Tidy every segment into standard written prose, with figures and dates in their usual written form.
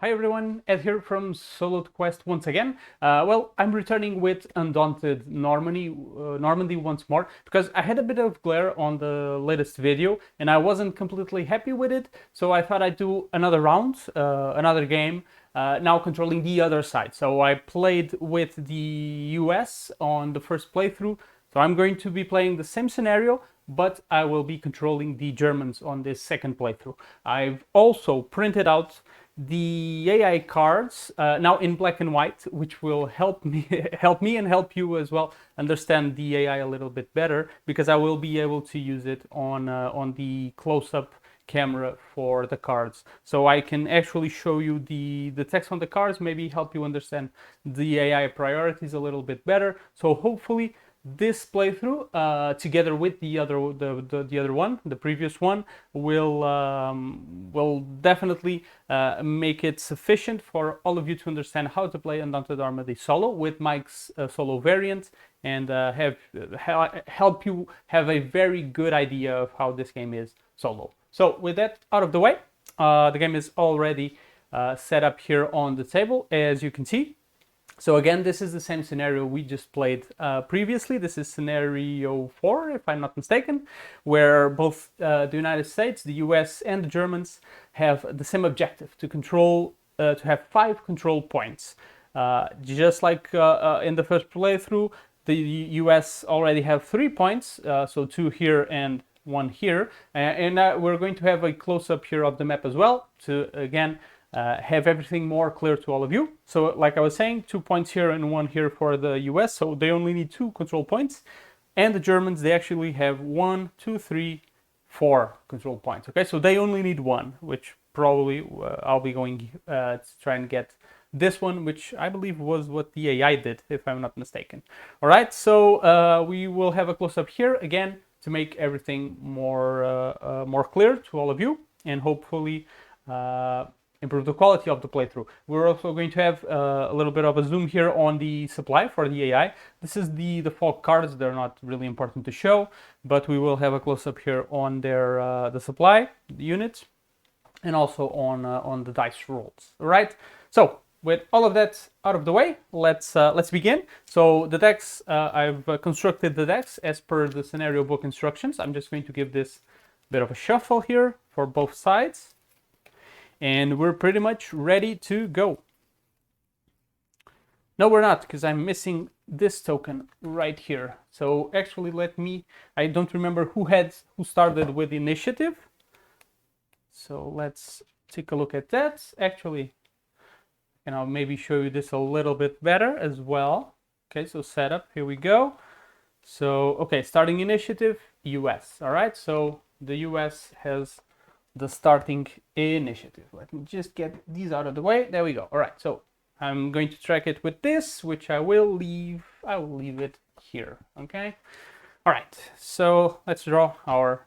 Hi everyone, Ed here from Solo to Quest once again. I'm returning with Undaunted Normandy once more because I had a bit of glare on the latest video and I wasn't completely happy with it, so I thought I'd do another round, another game, now controlling the other side. So I played with the US on the first playthrough, so I'm going to be playing the same scenario, but I will be controlling the Germans on this second playthrough. I've also printed out the AI cards now in black and white, which will help me and help you as well understand the AI a little bit better, because I will be able to use it on the close-up camera for the cards, so I can actually show you the text on the cards, maybe help you understand the AI priorities a little bit better. So hopefully this playthrough, together with the other one, the previous one, will definitely make it sufficient for all of you to understand how to play Undaunted Normandy solo with Mike's solo variant, and help you have a very good idea of how this game is solo. So with that out of the way, the game is already set up here on the table, as you can see. So again, this is the same scenario we just played previously. This is scenario 4, if I'm not mistaken, where both the United States, the US, and the Germans have the same objective: to control, to have 5 control points. Just like in the first playthrough, the US already have 3 points, so 2 here and 1 here, and we're going to have a close-up here of the map as well to again have everything more clear to all of you. So like I was saying, 2 points here and 1 here for the US, so they only need 2 control points. And the Germans, they actually have 1, 2, 3, 4 control points. Okay, so they only need 1, which probably I'll be going to try and get this one, which I believe was what the AI did, if I'm not mistaken. All right, so we will have a close-up here again to make everything more clear to all of you, and hopefully improve the quality of the playthrough. We're also going to have a little bit of a zoom here on the supply for the AI. This is the default cards. They're not really important to show, but we will have a close-up here on their the supply, the units, and also on the dice rolls. All right. So with all of that out of the way, let's begin. So the decks, I've constructed the decks as per the scenario book instructions. I'm just going to give this bit of a shuffle here for both sides, and we're pretty much ready to go. No, we're not, because I'm missing this token right here. So actually, I don't remember who started with initiative. So let's take a look at that. Actually, and I'll maybe show you this a little bit better as well. Okay, so setup, here we go. So, okay, starting initiative, US. All right, so the US has the starting initiative. Let me just get these out of the way. There we go. All right, so I'm going to track it with this, which I will leave it here. Okay. All right, so let's draw our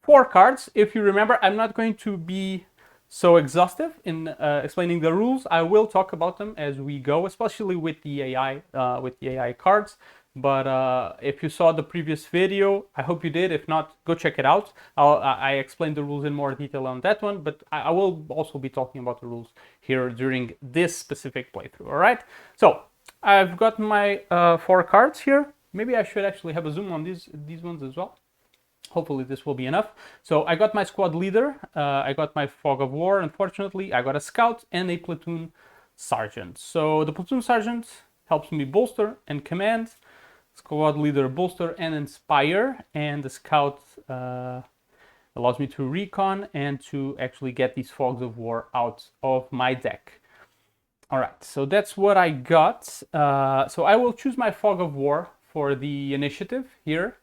4 cards. If you remember, I'm not going to be so exhaustive in explaining the rules. I will talk about them as we go, especially with the AI cards. But if you saw the previous video, I hope you did. If not, go check it out. I explained the rules in more detail on that one, but I will also be talking about the rules here during this specific playthrough. All right. So I've got my 4 cards here. Maybe I should actually have a zoom on these ones as well. Hopefully this will be enough. So I got my squad leader, I got my fog of war, unfortunately, I got a scout and a platoon sergeant. So the platoon sergeant helps me bolster and command, squad leader bolster and inspire, and the scout allows me to recon and to actually get these fogs of war out of my deck. All right, so that's what I got. So I will choose my fog of war for the initiative here.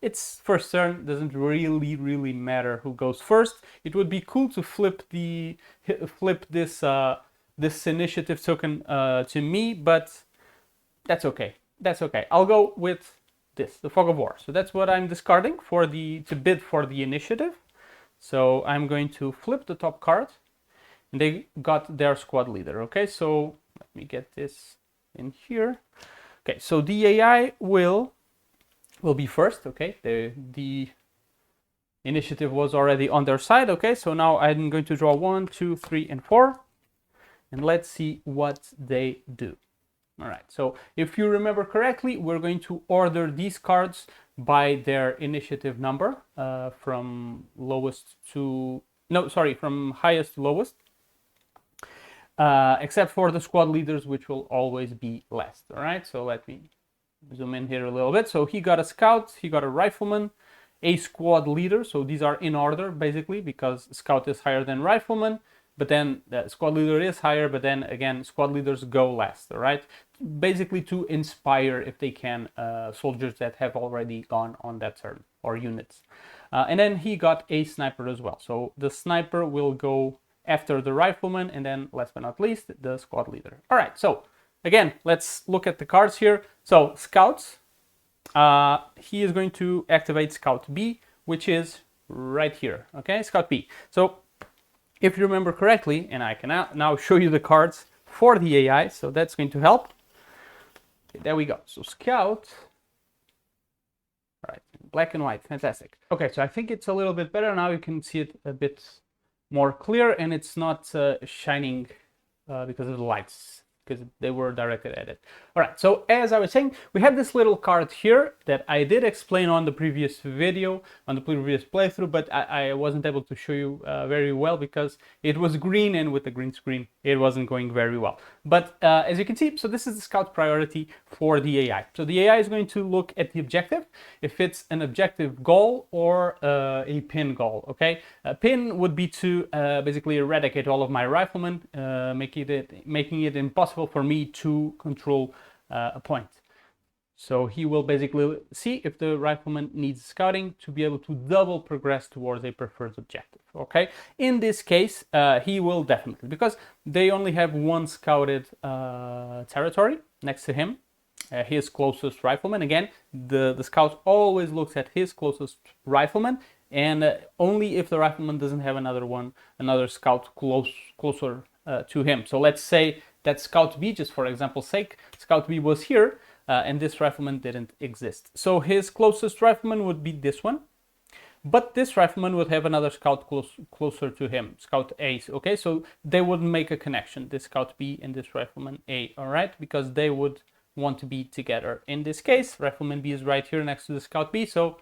It's first turn, doesn't really matter who goes first. It would be cool to flip this this initiative token to me, but that's okay. That's okay. I'll go with this, the Fog of War. So that's what I'm discarding to bid for the initiative. So I'm going to flip the top card, and they got their squad leader. Okay, so let me get this in here. Okay, so the AI will be first. Okay, the initiative was already on their side. Okay, so now I'm going to draw 1, 2, 3, and 4, and let's see what they do. All right, so if you remember correctly, we're going to order these cards by their initiative number from lowest to, no, sorry, from highest to lowest, except for the squad leaders, which will always be last. All right, so let me zoom in here a little bit. So he got a scout, he got a rifleman, a squad leader. So these are in order, basically, because scout is higher than rifleman. But then the squad leader is higher, but then again, squad leaders go last, all right? Basically to inspire, if they can, soldiers that have already gone on that turn, or units. And then he got a sniper as well. So the sniper will go after the rifleman, and then last but not least, the squad leader. All right, so again, let's look at the cards here. So scouts, he is going to activate Scout B, which is right here, okay? Scout B. So if you remember correctly, and I can now show you the cards for the AI, so that's going to help. Okay, there we go. So Scout, all right, black and white, fantastic. Okay, so I think it's a little bit better now. You can see it a bit more clear, and it's not shining because of the lights, because they were directed at it. All right, so as I was saying, we have this little card here that I did explain on the previous video, on the previous playthrough, but I wasn't able to show you very well because it was green, and with the green screen, it wasn't going very well. But as you can see, so this is the scout priority for the AI. So the AI is going to look at the objective, if it's an objective goal or a pin goal, okay? A pin would be to basically eradicate all of my riflemen, making it impossible for me to control a point. So he will basically see if the rifleman needs scouting to be able to double progress towards a preferred objective, okay? In this case, he will definitely, because they only have one scouted territory next to him, his closest rifleman. Again, the scout always looks at his closest rifleman, and only if the rifleman doesn't have another scout closer to him. So let's say that Scout B, just for example's sake, Scout B was here, and this rifleman didn't exist. So his closest rifleman would be this one, but this rifleman would have another scout closer to him, Scout A, okay? So they wouldn't make a connection, this Scout B and this rifleman A, all right? Because they would want to be together. In this case, rifleman B is right here next to the Scout B, so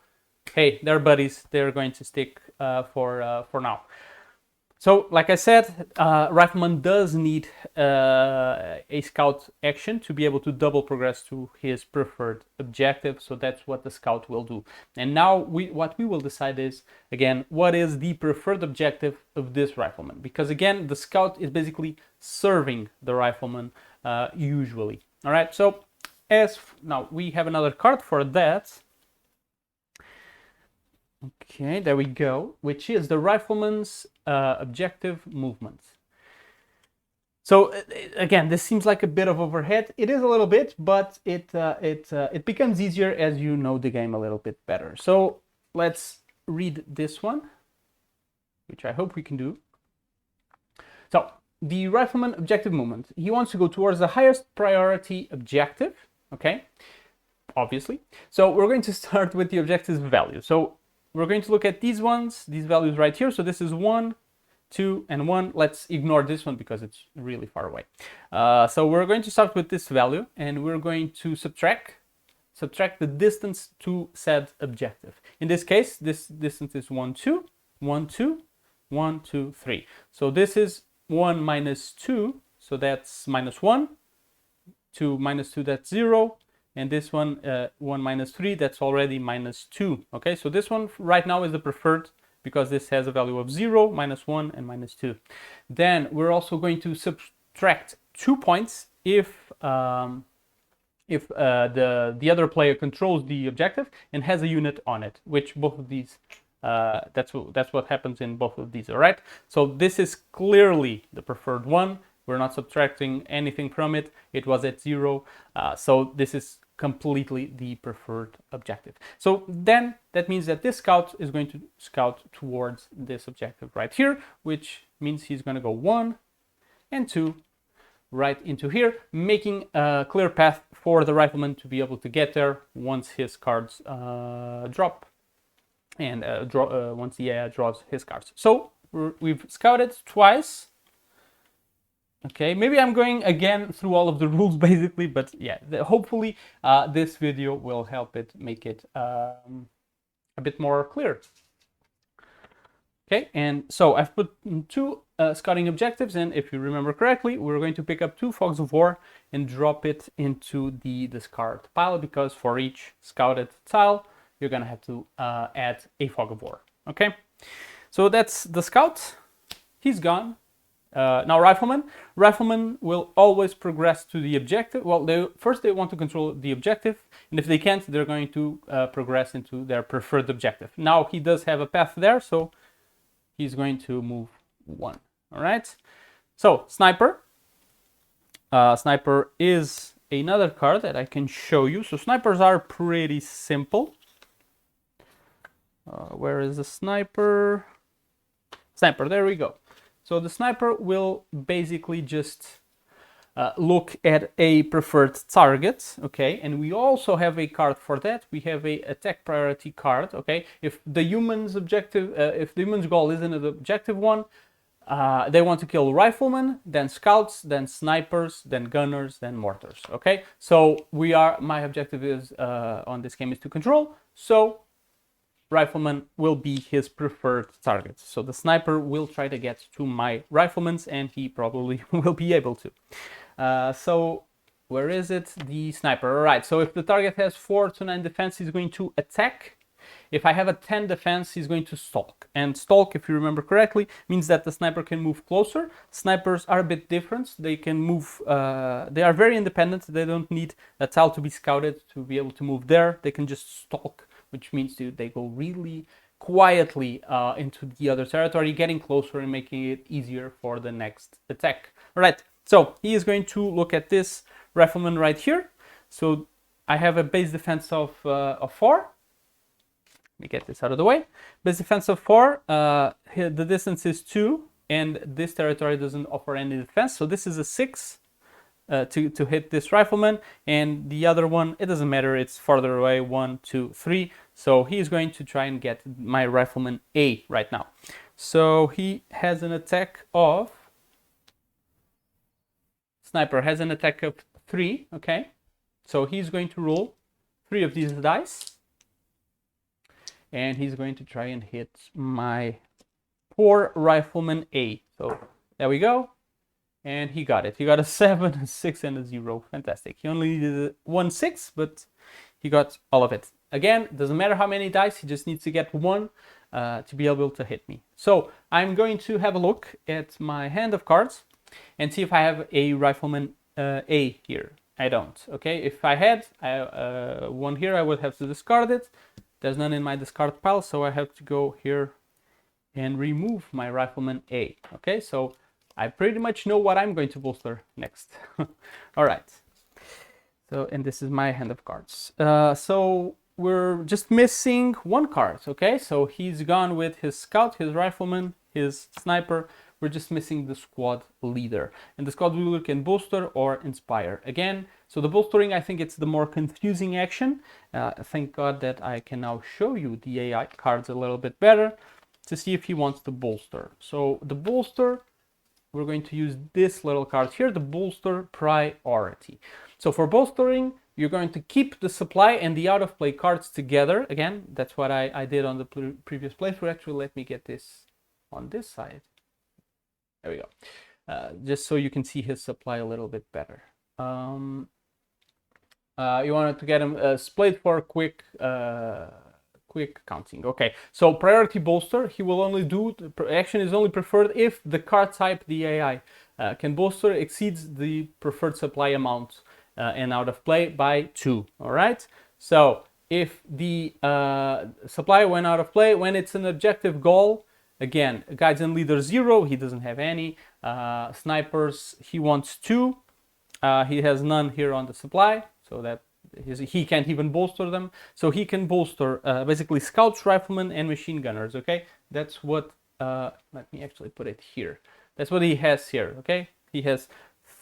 hey, they're buddies, they're going to stick for now. So, like I said, rifleman does need a scout action to be able to double progress to his preferred objective. So that's what the scout will do. And now what we will decide is, again, what is the preferred objective of this rifleman? Because again, the scout is basically serving the rifleman usually. All right, so now we have another card for that. Okay, there we go, which is the rifleman's objective movement. So again, this seems like a bit of overhead. It is a little bit, but it becomes easier as you know the game a little bit better. So let's read this one, which I hope we can do. So the rifleman objective movement, he wants to go towards the highest priority objective, okay, obviously. So we're going to start with the objective's value. So we're going to look at these values right here. So this is 1, 2, and 1. Let's ignore this one because it's really far away. So we're going to start with this value, and we're going to subtract the distance to said objective. In this case, this distance is 1, 2, 1, 2, 1, 2, 3. So this is 1 minus 2, so that's minus 1. 2 minus 2, that's 0. And this one, 1 minus 3, that's already minus 2. Okay, so this one right now is the preferred because this has a value of 0, minus 1, and minus 2. Then we're also going to subtract 2 points if the other player controls the objective and has a unit on it, which both of these, that's what happens in both of these, all right? So this is clearly the preferred one. We're not subtracting anything from it. It was at 0. So this is completely the preferred objective. So then that means that this scout is going to scout towards this objective right here, which means he's going to go 1 and 2 right into here, making a clear path for the rifleman to be able to get there once his cards drop. and once the AI draws his cards. So we've scouted twice. Okay, maybe I'm going again through all of the rules basically, but yeah, hopefully this video will help it make it a bit more clear. Okay, and so I've put two scouting objectives, and if you remember correctly, we're going to pick up 2 fogs of war and drop it into the discard pile, because for each scouted tile, you're gonna have to add a fog of war. Okay, so that's the scout. He's gone. Now Rifleman will always progress to the objective. Well, first they want to control the objective, and if they can't, they're going to progress into their preferred objective. Now he does have a path there, so he's going to move 1. All right. So Sniper. Sniper is another card that I can show you. So snipers are pretty simple. Where is the sniper? Sniper, there we go. So the sniper will basically just look at a preferred target, okay? And we also have a card for that. We have a attack priority card, okay? If the human's objective, if the human's goal isn't an objective one, they want to kill riflemen, then scouts, then snipers, then gunners, then mortars, okay? So my objective is on this game is to control, so rifleman will be his preferred target. So the sniper will try to get to my riflemen, and he probably will be able to. So where is it? The sniper. All right, so if the target has 4 to 9 defense, he's going to attack. If I have a 10 defense, he's going to stalk. And stalk, if you remember correctly, means that the sniper can move closer. Snipers are a bit different. They can move, they are very independent. They don't need a tile to be scouted to be able to move there. They can just stalk, which means they go really quietly into the other territory, getting closer and making it easier for the next attack. All right, so he is going to look at this rifleman right here. So I have a base defense of 4. Let me get this out of the way. Base defense of 4, the distance is 2, and this territory doesn't offer any defense. So this is a 6 to hit this rifleman, and the other one, it doesn't matter, it's farther away, 1, 2, 3. So he's going to try and get my rifleman A right now. So he has an attack of, sniper has an attack of 3, okay? So he's going to roll 3 of these dice, and he's going to try and hit my poor rifleman A. So there we go. And he got it. He got a 7, a 6, and a 0. Fantastic. He only needed 1 6, but he got all of it. Again, doesn't matter how many dice, he just needs to get 1 to be able to hit me. So I'm going to have a look at my hand of cards and see if I have a rifleman A here. I don't. Okay, if I had one here, I would have to discard it. There's none in my discard pile, so I have to go here and remove my rifleman A. Okay, so I pretty much know what I'm going to bolster next. All right. So, and this is my hand of cards. So we're just missing 1 card. Okay, so he's gone with his scout, his rifleman, his sniper. We're just missing the squad leader, and the squad leader can bolster or inspire again. So the bolstering, I think it's the more confusing action. Thank God that I can now show you the AI cards a little bit better to see if he wants to bolster. So the bolster, we're going to use this little card here, the bolster priority. So for bolstering, you're going to keep the supply and the out of play cards together. Again, that's what I did on the previous playthrough. Actually, let me get this on this side. There we go. Just so you can see his supply a little bit better. You wanted to get him split for quick counting. Okay, so priority bolster, he will only do, the action is only preferred if the card type the AI can bolster exceeds the preferred supply amount and out of play by 2. All right, so if the supply went out of play when it's an objective goal, again, guides and leader 0, he doesn't have any. Snipers, he wants 2. He has none here on the supply, so that he can't even bolster them. So he can bolster basically scouts, riflemen, and machine gunners. Okay, that's what. Let me actually put it here. That's what he has here. Okay, he has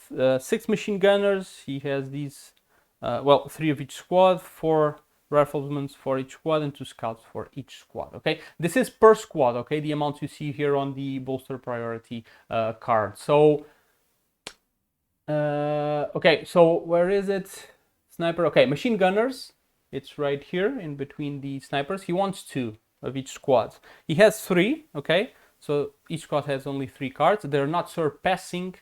6 machine gunners. He has these, well, 3 of each squad, 4 riflemen for each squad and 2 scouts for each squad. Okay, this is per squad. Okay, the amount you see here on the bolster priority card. So okay, so where is it? Sniper. Okay, machine gunners. It's right here in between the snipers. He wants 2 of each squad. He has 3. Okay, so each squad has only 3 cards. They're not surpassing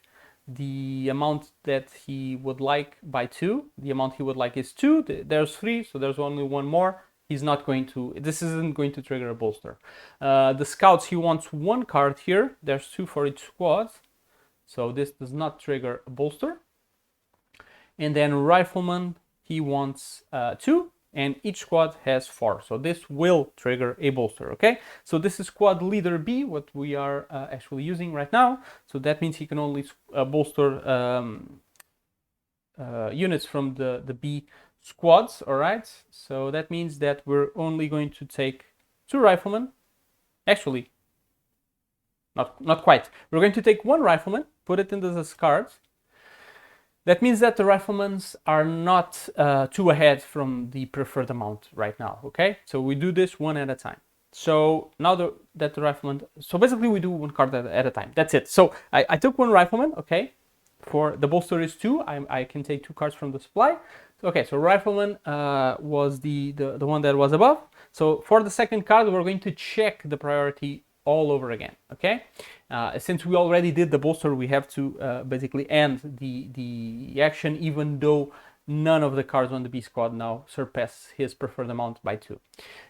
the amount that he would like by 2. The amount he would like is 2. There's 3, so there's only 1 more. He's not going to, this isn't going to trigger a bolster. The scouts, he wants 1 card here. There's 2 for each squad, so this does not trigger a bolster. And then rifleman, he wants 2, and each squad has 4, so this will trigger a bolster. Okay, so this is squad leader B, what we are actually using right now. So that means he can only bolster units from the B squads. All right, so that means that we're only going to take 2 riflemen. Actually, not quite. We're going to take 1 rifleman, put it into this card. That means that the riflemen are not 2 ahead from the preferred amount right now. Okay, so we do this 1 at a time. So now that the rifleman, so basically we do 1 card at a time. That's it. So I took 1 rifleman. Okay, for the bolster is 2. I can take 2 cards from the supply. Okay, so rifleman was the one that was above. So for the second card, we're going to check the priority all over again. Okay, since we already did the bolster, we have to basically end the action, even though none of the cards on the B squad now surpass his preferred amount by 2.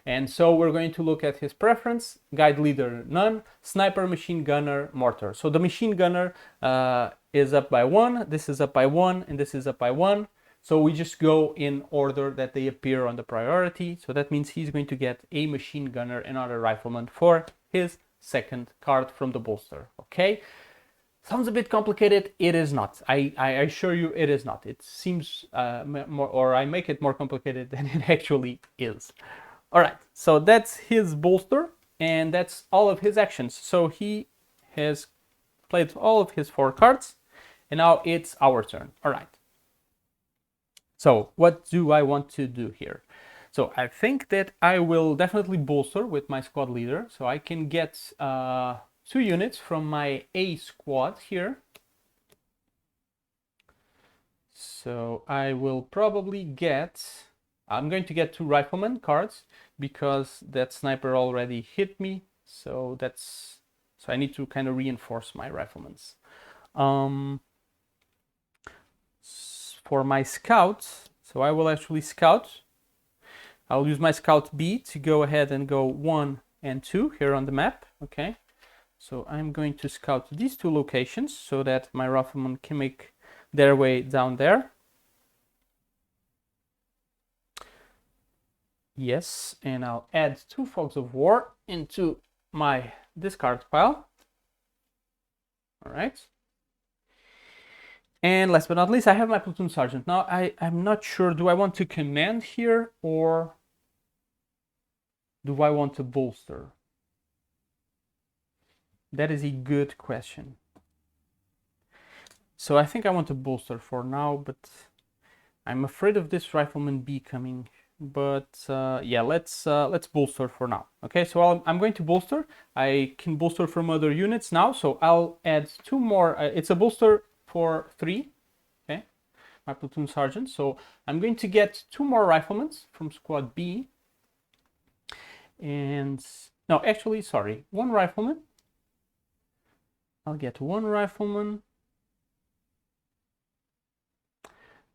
And so we're going to look at his preference. Guide leader, none. Sniper, machine gunner, mortar. So the machine gunner is up by 1, this is up by 1, and this is up by 1. So we just go in order that they appear on the priority. So that means he's going to get a machine gunner and another rifleman for his second card from the bolster. Okay, sounds a bit complicated. It is not. I assure you, it is not. It seems more, or I make it more complicated than it actually is. All right, so that's his bolster, and that's all of his actions. So he has played all of his 4 cards, and now it's our turn. All right. So what do I want to do here? So I think that I will definitely bolster with my squad leader. So I can get 2 units from my A squad here. So I will probably get, I'm going to get 2 rifleman cards because that sniper already hit me. So I need to kind of reinforce my riflemen. For my scouts, so I will actually scout. I'll use my scout B to go ahead and go 1 and 2 here on the map. Okay, so I'm going to scout these 2 locations so that my riflemen can make their way down there. Yes, and I'll add 2 fogs of war into my discard pile. All right. And last but not least, I have my platoon sergeant. Now, I'm not sure, do I want to command here or do I want to bolster? That is a good question. So I think I want to bolster for now, but I'm afraid of this rifleman B coming. But yeah, let's bolster for now. Okay, so I'm going to bolster. I can bolster from other units now, so I'll add 2 more. It's a bolster for 3, okay, my platoon sergeant. So I'm going to get 2 more riflemen from squad B. And no, actually, sorry, 1 rifleman. I'll get 1 rifleman.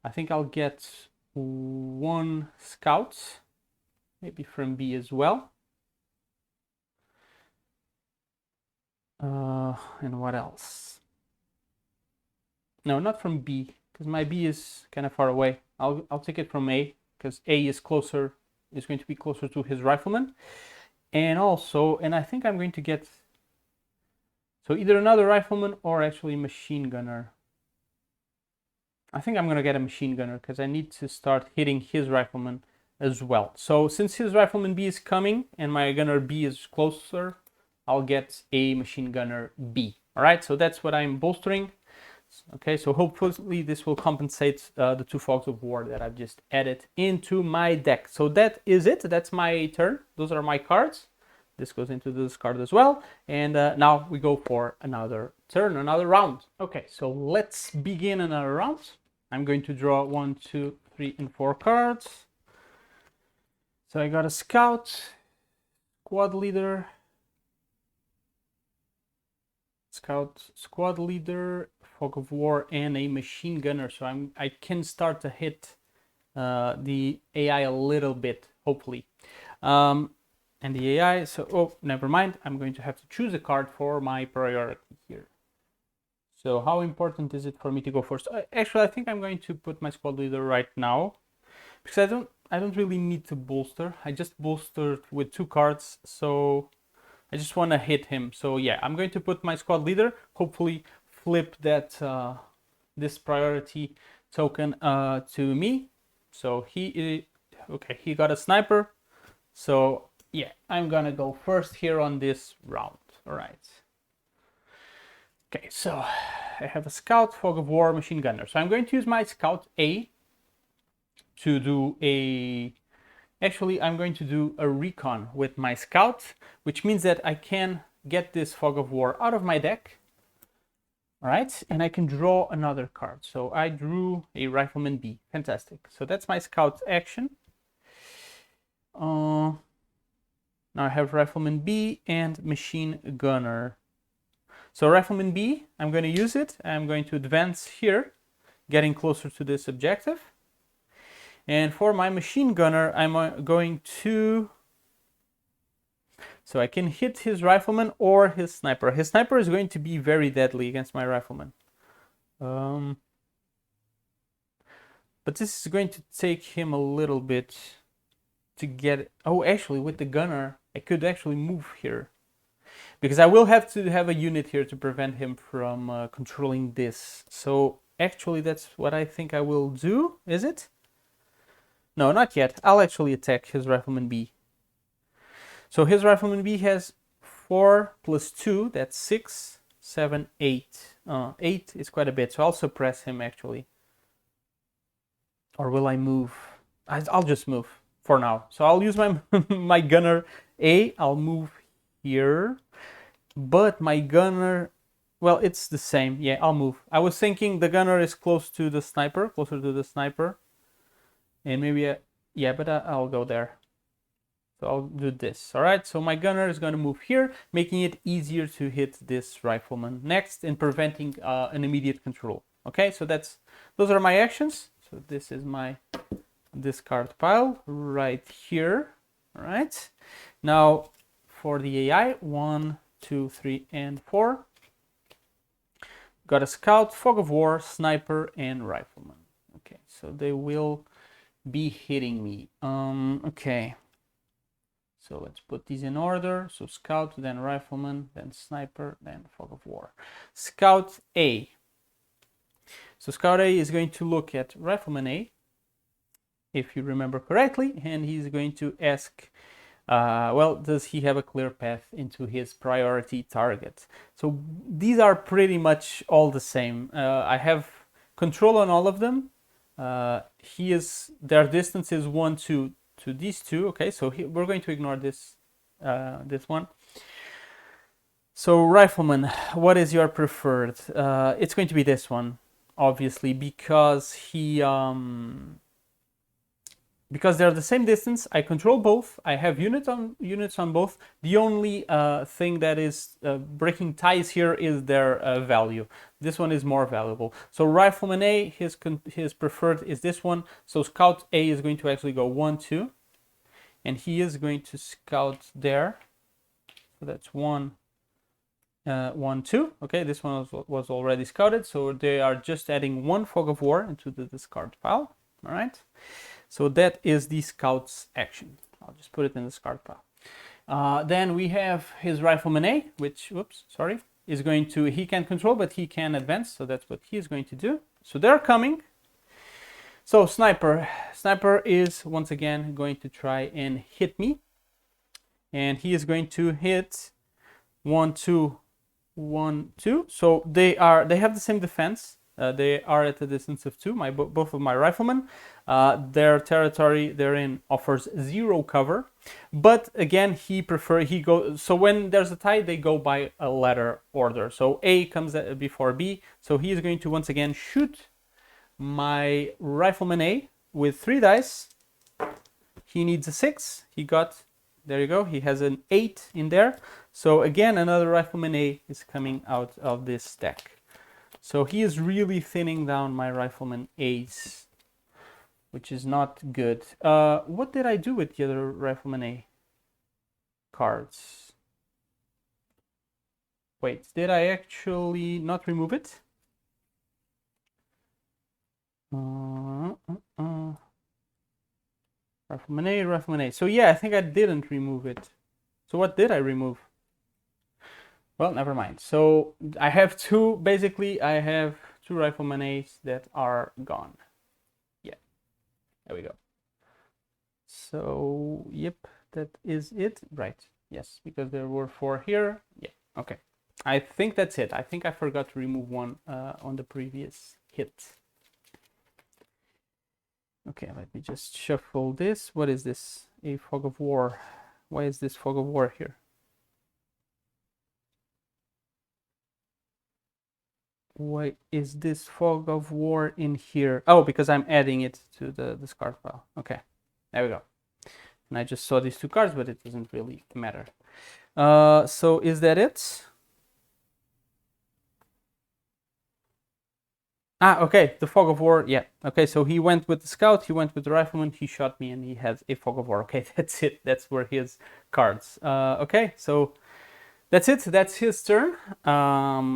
I think I'll get 1 scout, maybe from B as well. And what else? No, not from B, because my B is kind of far away. I'll take it from A, because A is closer, is going to be closer to his rifleman. And also, and I think I'm going to get, so either another rifleman or actually machine gunner. I think I'm going to get a machine gunner because I need to start hitting his rifleman as well. So since his rifleman B is coming and my gunner B is closer, I'll get a machine gunner B. All right, so that's what I'm bolstering. cards. Okay, so hopefully this will compensate the 2 fogs of war that I've just added into my deck. So that is it. That's my turn. Those are my cards. This goes into this card as well. And now we go for another turn, another round. Okay, so let's begin another round. I'm going to draw 1, 2, 3, and 4 cards. So I got a scout, squad leader, squad leader, fog of war, and a machine gunner. So I can start to hit the AI a little bit, hopefully. And the AI, so, oh, never mind. I'm going to have to choose a card for my priority here. So how important is it for me to go first? Actually, I think I'm going to put my squad leader right now, because I don't really need to bolster. I just bolstered with 2 cards, so I just want to hit him. So yeah, I'm going to put my squad leader, hopefully flip that this priority token to me. So he got a sniper. So yeah, I'm gonna go first here on this round. All right. Okay, so I have a scout, fog of war, machine gunner. So I'm going to use my scout A to do a... Actually, I'm going to do a recon with my scout, which means that I can get this fog of war out of my deck. All right, and I can draw another card. So I drew a rifleman B. Fantastic. So that's my scout action. Now I have rifleman B and machine gunner. So rifleman B, I'm going to use it. I'm going to advance here, getting closer to this objective. And for my machine gunner, I'm going to... So I can hit his rifleman or his sniper. His sniper is going to be very deadly against my rifleman. But this is going to take him a little bit to get... Oh, actually, with the gunner, I could actually move here, because I will have to have a unit here to prevent him from controlling this. So actually, that's what I think I will do, is it? No, not yet. I'll actually attack his rifleman B. So his rifleman B has 4 plus 2, that's 6, 7, 8. 8 is quite a bit, so I'll suppress him actually. Or will I move? I'll just move for now. So I'll use my my gunner A. I'll move here. But my gunner, well, it's the same. Yeah, I'll move. I was thinking the gunner is closer to the sniper. And maybe, yeah, but I'll go there. So I'll do this. All right, so my gunner is going to move here, making it easier to hit this rifleman next and preventing an immediate control. Okay, so those are my actions. So this is my discard pile right here. All right, now for the AI, 1, 2, 3, and 4. Got a scout, fog of war, sniper, and rifleman. Okay, so they will be hitting me. Okay, so let's put these in order. So scout, then rifleman, then sniper, then fog of war. Scout A. So scout A is going to look at rifleman A, if you remember correctly, and he's going to ask, well, does he have a clear path into his priority target? So these are pretty much all the same. I have control on all of them. Their distance is 1 to these 2. Okay, so we're going to ignore this this one. So rifleman, what is your preferred? It's going to be this one, obviously, because because they're the same distance. I control both. I have units on both. The only thing that is breaking ties here is their value. This one is more valuable. So rifleman A, his preferred is this one. So scout A is going to actually go 1, 2, and he is going to scout there. So that's 1, 1, 2. Okay, this one was already scouted. So they are just adding 1 fog of war into the discard pile. All right. So that is the scout's action. I'll just put it in the discard pile. Then we have his rifleman A, which, is going to, he can control, but he can advance. So that's what he is going to do. So they're coming. So sniper is once again going to try and hit me. And he is going to hit 1, 2, 1, 2. So they have the same defense. They are at a distance of 2. Both of my riflemen. Their territory they're in offers 0 cover, but again he goes. So when there's a tie, they go by a letter order. So A comes before B. So he is going to once again shoot my rifleman A with 3 dice. He needs a 6. He got, there you go, he has an 8 in there. So again, another rifleman A is coming out of this deck. So he is really thinning down my rifleman A's, which is not good. What did I do with the other rifleman A cards? Wait, did I actually not remove it? Rifleman A, rifleman A. So yeah, I think I didn't remove it. So what did I remove? Well, never mind. So I have basically I have 2 rifleman A's that are gone. Yeah, there we go. So, yep, that is it. Right, yes, because there were 4 here. Yeah, okay. I think that's it. I think I forgot to remove one on the previous hit. Okay, let me just shuffle this. What is this? A fog of war. Why is this fog of war here? Why is this fog of war in here? Oh, because I'm adding it to the discard pile. Okay, there we go. And I just saw these 2 cards, but it doesn't really matter. So is that it? Okay, the fog of war. Yeah. Okay, so he went with the scout, he went with the rifleman, he shot me, and he has a fog of war. Okay, that's it. That's where his cards. Okay, so that's it. That's his turn.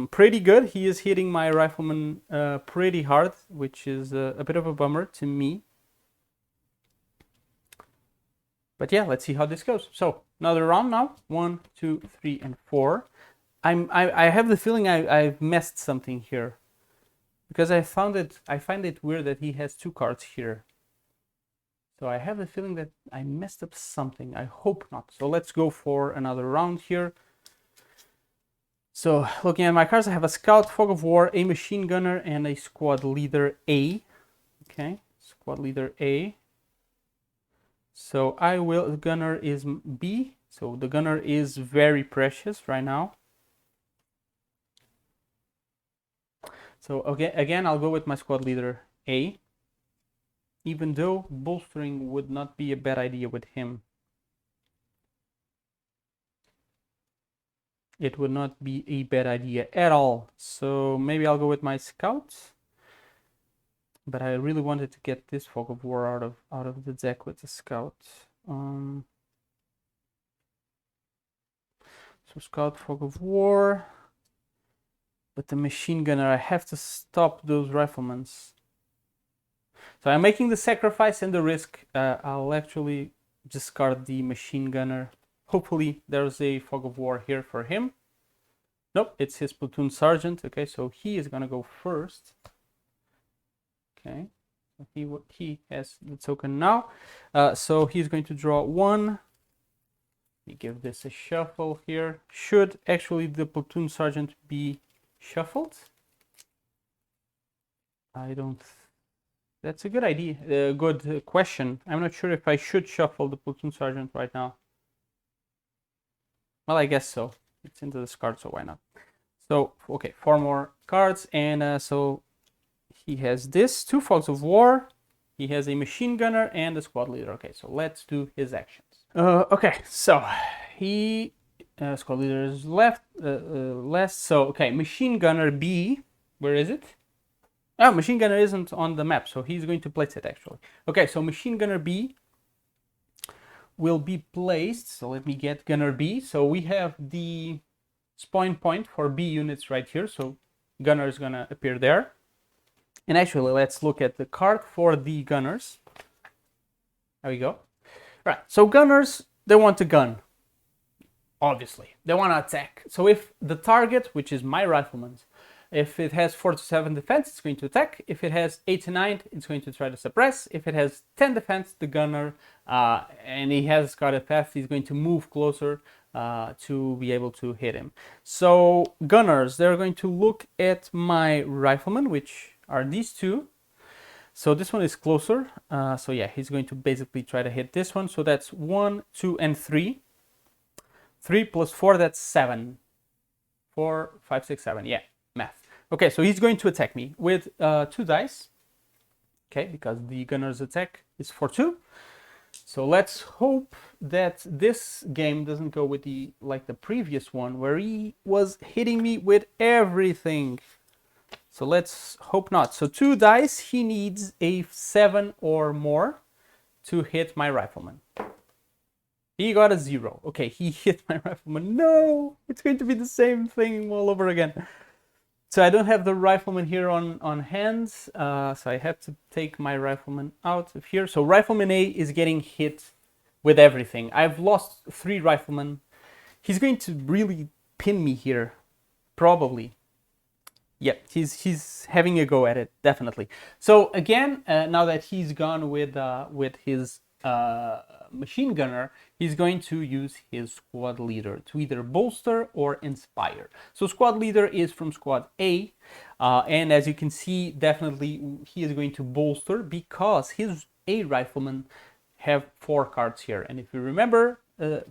Pretty good. He is hitting my rifleman pretty hard, which is a bit of a bummer to me. But yeah, let's see how this goes. So another round now. 1, 2, 3, and 4. I have the feeling I've messed something here, because I find it weird that he has 2 cards here. So I have the feeling that I messed up something. I hope not. So let's go for another round here. So looking at my cards, I have a scout, fog of war, a machine gunner, and a squad leader A. Okay, squad leader A. So the gunner is B. So the gunner is very precious right now. So okay, again, I'll go with my squad leader A. Even though bolstering would not be a bad idea with him. It would not be a bad idea at all. So maybe I'll go with my scouts. But I really wanted to get this fog of war out of the deck with the scout. So scout, fog of war. But the machine gunner, I have to stop those riflemen. So I'm making the sacrifice and the risk. I'll actually discard the machine gunner. Hopefully there's a fog of war here for him. Nope, it's his platoon sergeant. Okay, so he is gonna go first. Okay, so he has the token now. So he's going to draw 1. Let me give this a shuffle here. Should actually the platoon sergeant be shuffled? I don't. That's a good idea. Good question. I'm not sure if I should shuffle the platoon sergeant right now. Well, I guess so. It's into this card, so why not? So, okay, 4 more cards, and so he has this, 2 fogs of war. He has a machine gunner and a squad leader. Okay, so let's do his actions. Okay, so he squad leader is left. So okay, machine gunner B. Where is it? Oh, machine gunner isn't on the map, so he's going to place it actually. Okay, so machine gunner B will be placed. So let me get gunner B. So we have the spawn point for B units right here. So gunner is gonna appear there. And actually, let's look at the card for the gunners. There we go. Right. So gunners, they want to gun. Obviously, they want to attack. So if the target, which is my rifleman, if it has 4 to 7 defense, it's going to attack. If it has 8 to 9, it's going to try to suppress. If it has 10 defense, the gunner, and he has guarded path, he's going to move closer to be able to hit him. So gunners, they're going to look at my rifleman, which are these two. So this one is closer. So yeah, he's going to basically try to hit this one. So that's 1, 2, and 3. 3 plus 4, that's 7. 4, 5, 6, 7. Yeah, math. Okay, so he's going to attack me with 2 dice. Okay, because the gunner's attack is for 2. So let's hope that this game doesn't go with the like the previous one where he was hitting me with everything. So let's hope not. So 2 dice, he needs a 7 or more to hit my rifleman. He got a 0. Okay, he hit my rifleman. No, it's going to be the same thing all over again. So I don't have the rifleman here on hands, so I have to take my rifleman out of here. So rifleman A is getting hit with everything. I've lost 3 riflemen. He's going to really pin me here, probably. Yeah, he's having a go at it, definitely. So again, now that he's gone with his machine gunner, he's going to use his squad leader to either bolster or inspire. So squad leader is from squad A, and as you can see, definitely he is going to bolster because his A riflemen have 4 cards here. And if you remember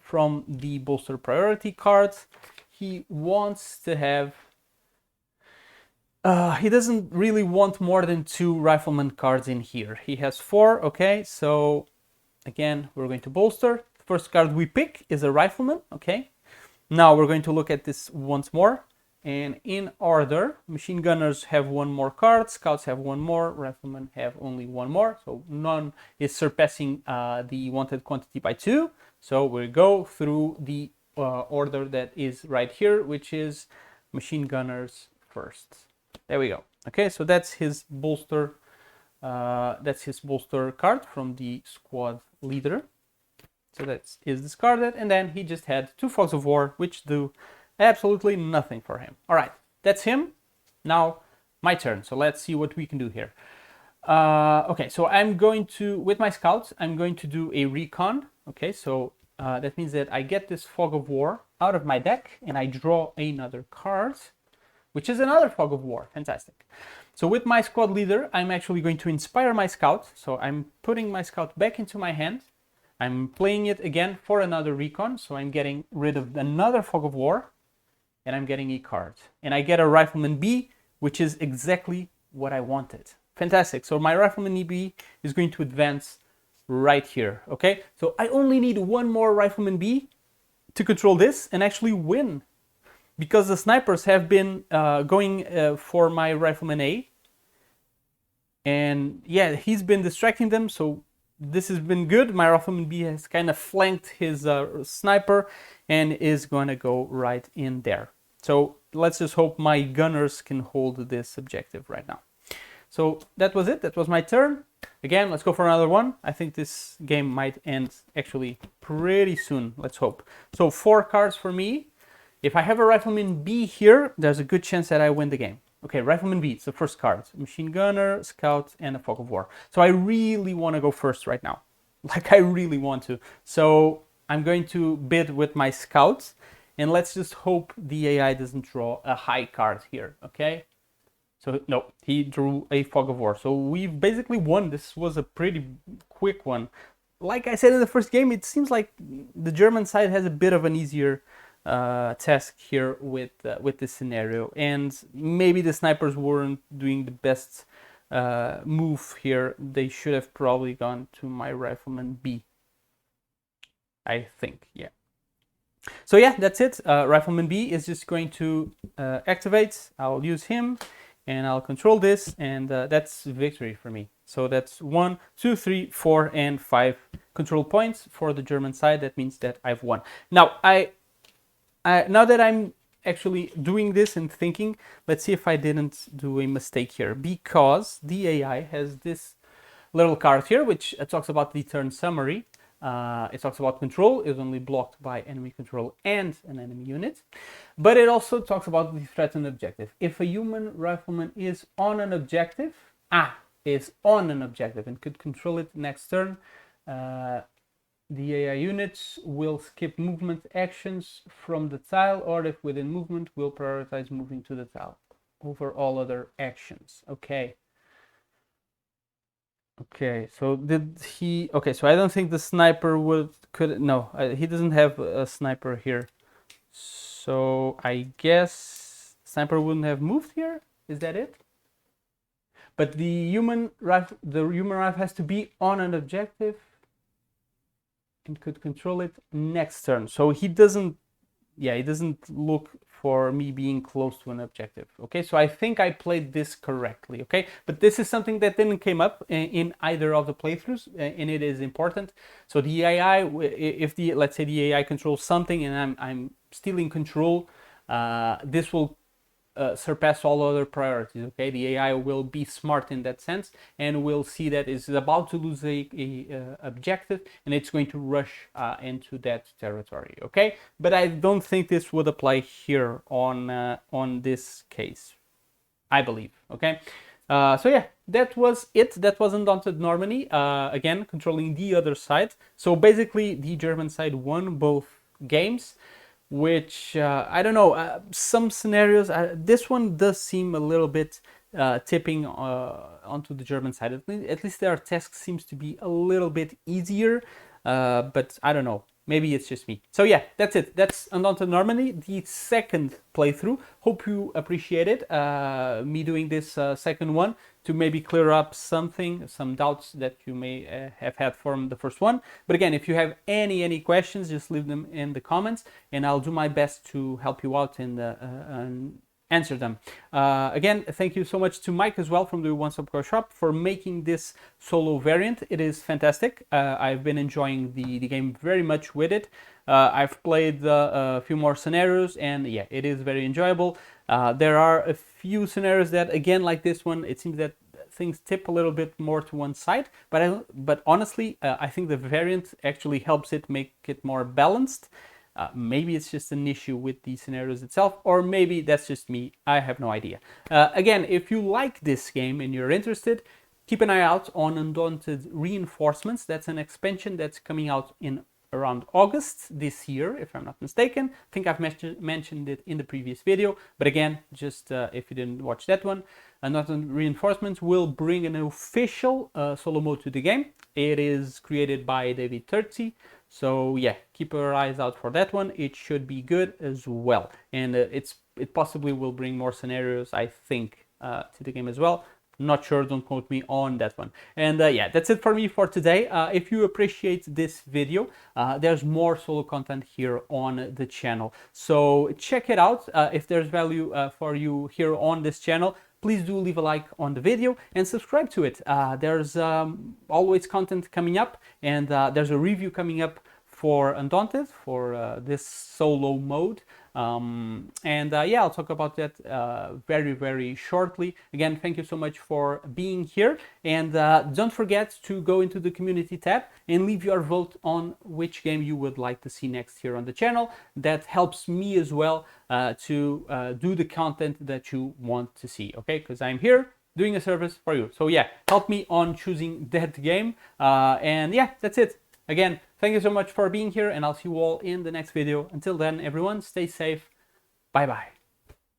from the bolster priority cards, he wants to have he doesn't really want more than 2 rifleman cards in here. He has 4, okay, so again, we're going to bolster. The first card we pick is a rifleman, okay. Now we're going to look at this once more. And in order, machine gunners have 1 more card, scouts have 1 more, riflemen have only 1 more. So none is surpassing the wanted quantity by 2. So we go through the order that is right here, which is machine gunners first. There we go. Okay, so that's his bolster. That's his bolster card from the squad leader. So that is discarded, and then he just had 2 fogs of war, which do absolutely nothing for him. All right, that's him. Now my turn. So let's see what we can do here. Okay, so I'm going to, with my scouts, I'm going to do a recon. Okay, so that means that I get this fog of war out of my deck, and I draw another card, which is another fog of war. Fantastic. So with my squad leader, I'm actually going to inspire my scout. So I'm putting my scout back into my hand. I'm playing it again for another recon. So I'm getting rid of another fog of war, and I'm getting a card. And I get a rifleman B, which is exactly what I wanted. Fantastic. So my rifleman B is going to advance right here. Okay. So I only need 1 more rifleman B to control this and actually win, because the snipers have been going for my rifleman A, and yeah, he's been distracting them, so this has been good. My rifleman B has kind of flanked his sniper and is going to go right in there. So let's just hope my gunners can hold this objective right now. So that was it. That was my turn. Again, let's go for another one. I think this game might end actually pretty soon. Let's hope. So 4 cards for me. If I have a rifleman B here, there's a good chance that I win the game. Okay, rifleman B, it's the first card. Machine gunner, scout, and a fog of war. So I really want to go first right now. Like, I really want to. So I'm going to bid with my scouts, and let's just hope the AI doesn't draw a high card here, okay? So, no, he drew a fog of war. So we've basically won. This was a pretty quick one. Like I said in the first game, it seems like the German side has a bit of an easier task here with this scenario, and maybe the snipers weren't doing the best move here. They should have probably gone to my rifleman B, I think. Yeah. So yeah, that's it. Rifleman B is just going to activate. I'll use him and I'll control this, and that's victory for me. So that's 1, 2, 3, 4, and 5 control points for the German side. That means that I've won. Now now that I'm actually doing this and thinking, let's see if I didn't do a mistake here, because the AI has this little card here, which talks about the turn summary. It talks about control is only blocked by enemy control and an enemy unit, but it also talks about the threatened objective. If a human rifleman is on an objective, and could control it next turn, the AI units will skip movement actions from the tile, or if within movement, will prioritize moving to the tile over all other actions. Okay, Okay, so did he? Okay, so I don't think the sniper could. No, he doesn't have a sniper here. So I guess sniper wouldn't have moved here. Is that it? But the human rifle has to be on an objective and could control it next turn. So he doesn't. Yeah, he doesn't look for me being close to an objective. Okay, so I think I played this correctly. Okay, but this is something that didn't came up in either of the playthroughs, and it is important. So the AI, if the let's say the AI controls something and I'm still in control, this will surpass all other priorities. Okay, the AI will be smart in that sense, and will see that it's about to lose a objective, and it's going to rush into that territory. Okay, but I don't think this would apply here on this case, I believe. Okay, so yeah, that was it. That was Undaunted Normandy. Again, controlling the other side. So basically, the German side won both games, which I don't know. Some scenarios, this one does seem a little bit tipping onto the German side. At least their task seems to be a little bit easier, but I don't know. Maybe it's just me. So yeah, that's it. That's Undaunted Normandy, the second playthrough. Hope you appreciate it. Me doing this second one to maybe clear up some doubts that you may have had from the first one. But again, if you have any questions, just leave them in the comments, and I'll do my best to help you out and answer them. Again, thank you so much to Mike as well from the One Stop Core Shop for making this solo variant. It is fantastic. I've been enjoying the game very much with it. I've played a few more scenarios, and yeah, it is very enjoyable. There are a few scenarios that, again, like this one, it seems that things tip a little bit more to one side, but honestly, I think the variant actually helps it make it more balanced. Maybe it's just an issue with the scenarios itself, or maybe that's just me. I have no idea. Again, if you like this game and you're interested, keep an eye out on Undaunted Reinforcements. That's an expansion that's coming out in around August this year, if I'm not mistaken. I think I've mentioned it in the previous video, but again, just if you didn't watch that one, Undaunted Reinforcements will bring an official solo mode to the game. It is created by David Turtzi. So yeah, keep your eyes out for that one. It should be good as well, and it possibly will bring more scenarios, I think, to the game as well. Not sure, don't quote me on that one. And yeah, that's it for me for today. If you appreciate this video, there's more solo content here on the channel, so check it out. If there's value for you here on this channel, please do leave a like on the video and subscribe to it. There's always content coming up, and there's a review coming up for Undaunted, for this solo mode. Yeah, I'll talk about that very shortly. Again, thank you so much for being here, and don't forget to go into the community tab and leave your vote on which game you would like to see next here on the channel. That helps me as well to do the content that you want to see, okay? Because I'm here doing a service for you. So yeah, help me on choosing that game. And yeah, that's it. Again, thank you so much for being here, and I'll see you all in the next video. Until then, everyone, stay safe. Bye bye.